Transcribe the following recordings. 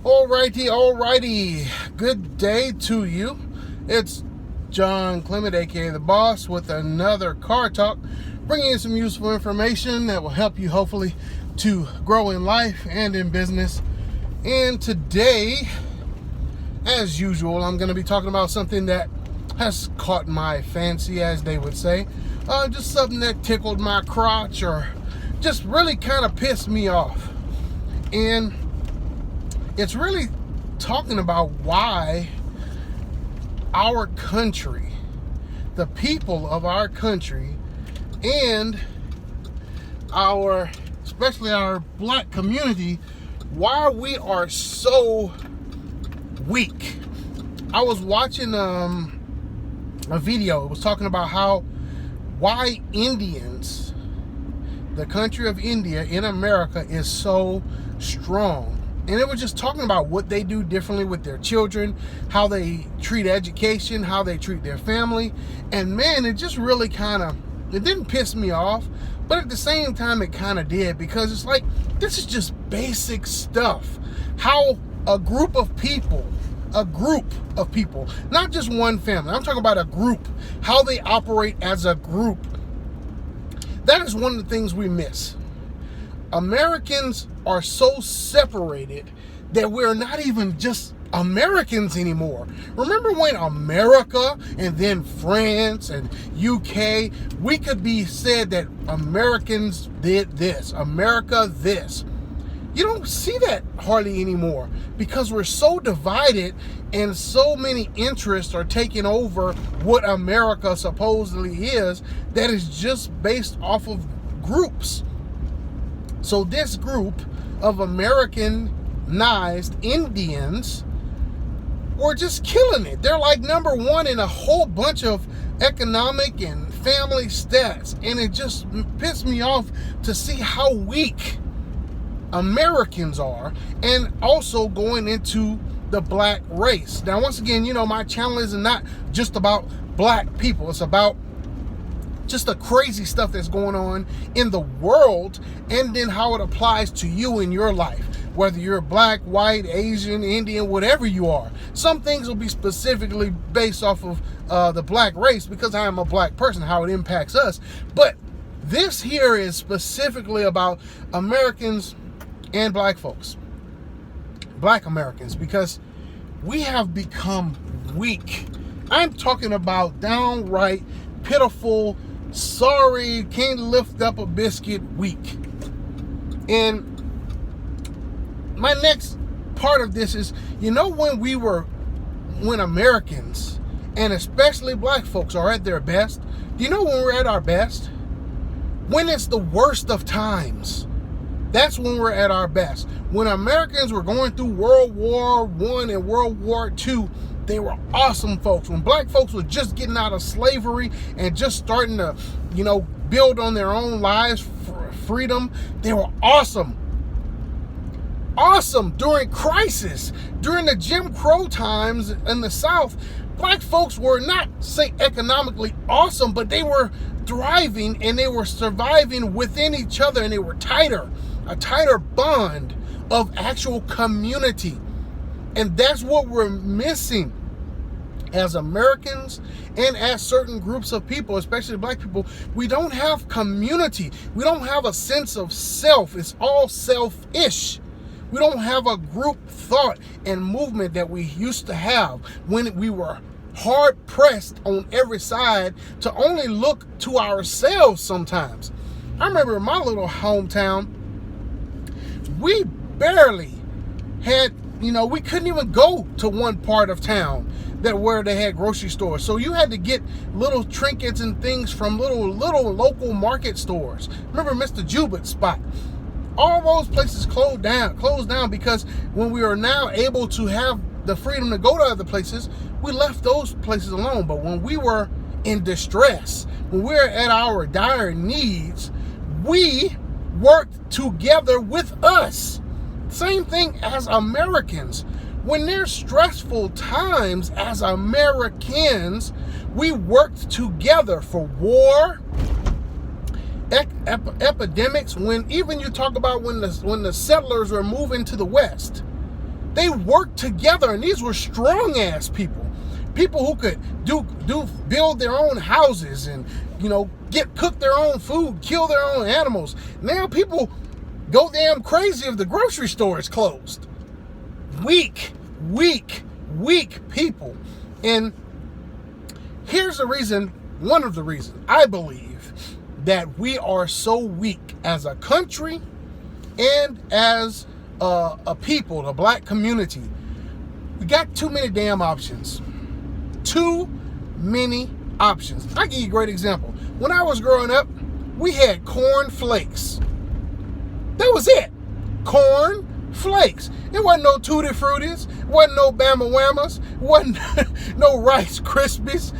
Alrighty. Good day to you. It's John Clement, aka The Boss, with another Car Talk, bringing you some useful information that will help you hopefully to grow in life and in business. And today, as usual, I'm going to be talking about something that has caught my fancy, as they would say. Just something that tickled my crotch or just really kind of pissed me off. And it's really talking about why our country, the people of our country, and especially our black community, why we are so weak. I was watching a video. It was talking about why Indians, the country of India in America, is so strong. And it was just talking about what they do differently with their children, how they treat education, how they treat their family. And man, it just really it didn't piss me off, but at the same time it kind of did, because it's like, this is just basic stuff. How a group of people, not just one family, I'm talking about a group, how they operate as a group. That is one of the things we miss. Americans are so separated that we're not even just Americans anymore. Remember when America and then France and UK, we could be said that Americans did this, America this. You don't see that hardly anymore because we're so divided and so many interests are taking over what America supposedly is, that is just based off of groups. So this group of Americanized Indians were just killing it. They're like number one in a whole bunch of economic and family stats. And it just pissed me off to see how weak Americans are, and also going into the black race. Now, once again, my channel is not just about black people. It's about just the crazy stuff that's going on in the world, and then how it applies to you in your life, whether you're black, white, Asian, Indian, whatever you are. Some things will be specifically based off of the black race, because I am a black person, how it impacts us. But this here is specifically about Americans and black folks, black Americans, because we have become weak. I'm talking about downright pitiful, sorry, can't lift up a biscuit weak. And my next part of this is, when Americans, and especially black folks, are at their best, do you know when we're at our best? When it's the worst of times. That's when we're at our best. When Americans were going through World War I and World War II, they were awesome folks. When black folks were just getting out of slavery and just starting to, build on their own lives for freedom, they were awesome. Awesome during crisis. During the Jim Crow times in the South, black folks were not, say, economically awesome, but they were thriving and they were surviving within each other, and they were a tighter bond of actual community. And that's what we're missing as Americans and as certain groups of people, especially black people. We don't have community. We don't have a sense of self. It's all selfish. We don't have a group thought and movement that we used to have when we were hard pressed on every side to only look to ourselves sometimes. I remember in my little hometown, we barely had, we couldn't even go to one part of town where they had grocery stores. So you had to get little trinkets and things from little local market stores. Remember Mr. Jubit's spot? All those places closed down because when we are now able to have the freedom to go to other places, we left those places alone. But when we were in distress, when we were at our dire needs, we worked together with us. Same thing as Americans. When there's stressful times as Americans, we worked together for war, epidemics. When even you talk about when the settlers were moving to the West, They worked together, and these were strong ass people. People who could build their own houses and, cook their own food, kill their own animals. Now people go damn crazy if the grocery store is closed. Weak people. And here's the reason, one of the reasons I believe that we are so weak as a country and as a people, the black community. We got too many damn options. Too many options. I'll give you a great example. When I was growing up, we had corn flakes. That was it. Corn flakes. It wasn't no Tutti Fruities. It wasn't no Bama Whammas. It wasn't no Rice Krispies.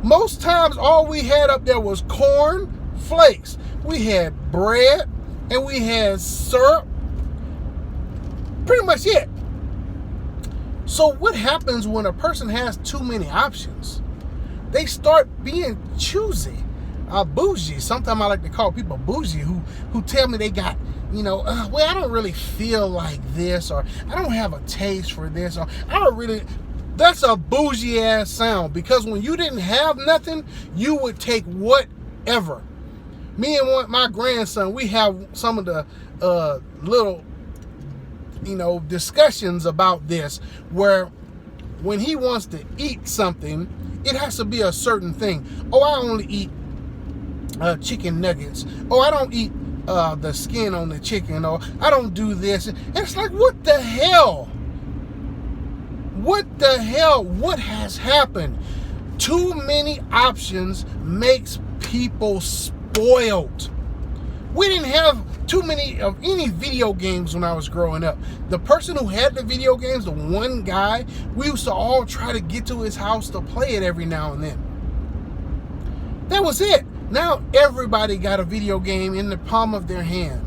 Most times, all we had up there was corn flakes. We had bread and we had syrup. Pretty much it. So what happens when a person has too many options? They start being choosy, bougie. Sometimes I like to call people bougie who tell me they got, well, I don't really feel like this, or I don't have a taste for this, or I don't really. That's a bougie ass sound, because when you didn't have nothing, you would take whatever. Me and my grandson, we have some of the little discussions about this, where when he wants to eat something, it has to be a certain thing. Oh, I only eat chicken nuggets. Oh, I don't eat the skin on the chicken. Or I don't do this. And it's like, what the hell? What the hell? What has happened? Too many options makes people spoiled. We didn't have too many of any video games when I was growing up. The person who had the video games, the one guy, we used to all try to get to his house to play it every now and then. That was it. Now everybody got a video game in the palm of their hand.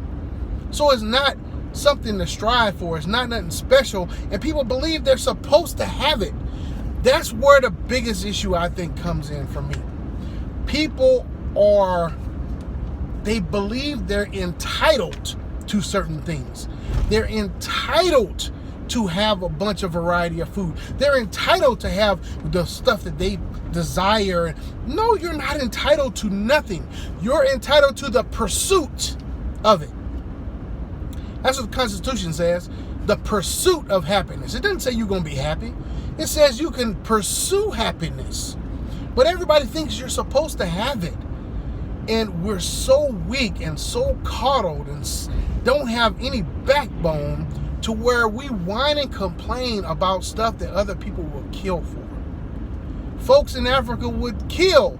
So it's not something to strive for. It's not nothing special. And people believe they're supposed to have it. That's where the biggest issue, I think, comes in for me. People they believe they're entitled to certain things. They're entitled to have a bunch of variety of food. They're entitled to have the stuff that they desire. No, you're not entitled to nothing. You're entitled to the pursuit of it. That's what the Constitution says. The pursuit of happiness. It doesn't say you're going to be happy. It says you can pursue happiness. But everybody thinks you're supposed to have it. And we're so weak and so coddled and don't have any backbone to where we whine and complain about stuff that other people will kill for. Folks in Africa would kill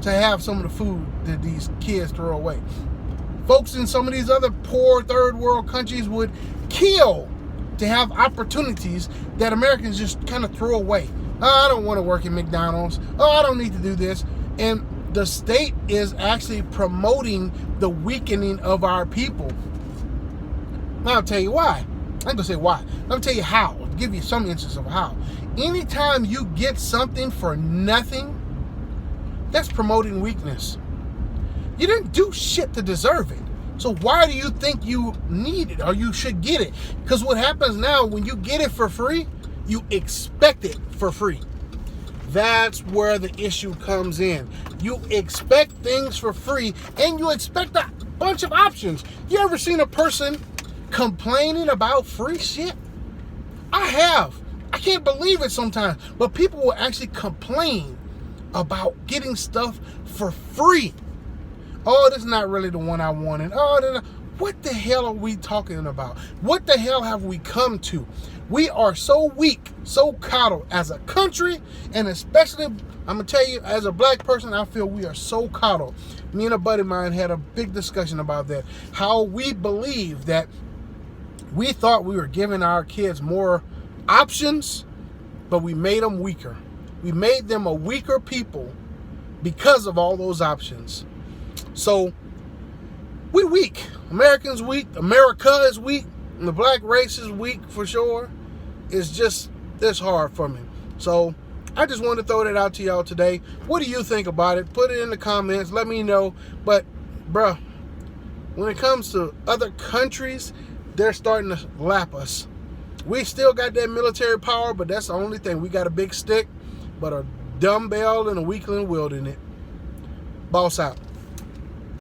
to have some of the food that these kids throw away. Folks in some of these other poor third world countries would kill to have opportunities that Americans just kind of throw away. Oh, I don't want to work at McDonald's. Oh, I don't need to do this. And the state is actually promoting the weakening of our people. Now, I'll tell you why. I'm going to say why. Let me tell you how. I'll give you some instances of how. Anytime you get something for nothing, that's promoting weakness. You didn't do shit to deserve it. So why do you think you need it or you should get it? Because what happens now, when you get it for free, you expect it for free. That's where the issue comes in. You expect things for free and you expect a bunch of options. You ever seen a person complaining about free shit? I have. I can't believe it sometimes. But people will actually complain about getting stuff for free. Oh, this is not really the one I wanted. Oh, what the hell are we talking about? What the hell have we come to? We are so weak, so coddled as a country, and especially, I'm going to tell you, as a black person, I feel we are so coddled. Me and a buddy of mine had a big discussion about that. How we believe that we thought we were giving our kids more options, but we made them weaker. We made them a weaker people because of all those options. So, we're weak. Americans weak. America is weak. And the black race is weak for sure. It's just this hard for me. So, I just wanted to throw that out to y'all today. What do you think about it? Put it in the comments. Let me know. But, bruh, when it comes to other countries, they're starting to lap us. We still got that military power, but that's the only thing. We got a big stick, but a dumbbell and a weakling wielding it. Boss out.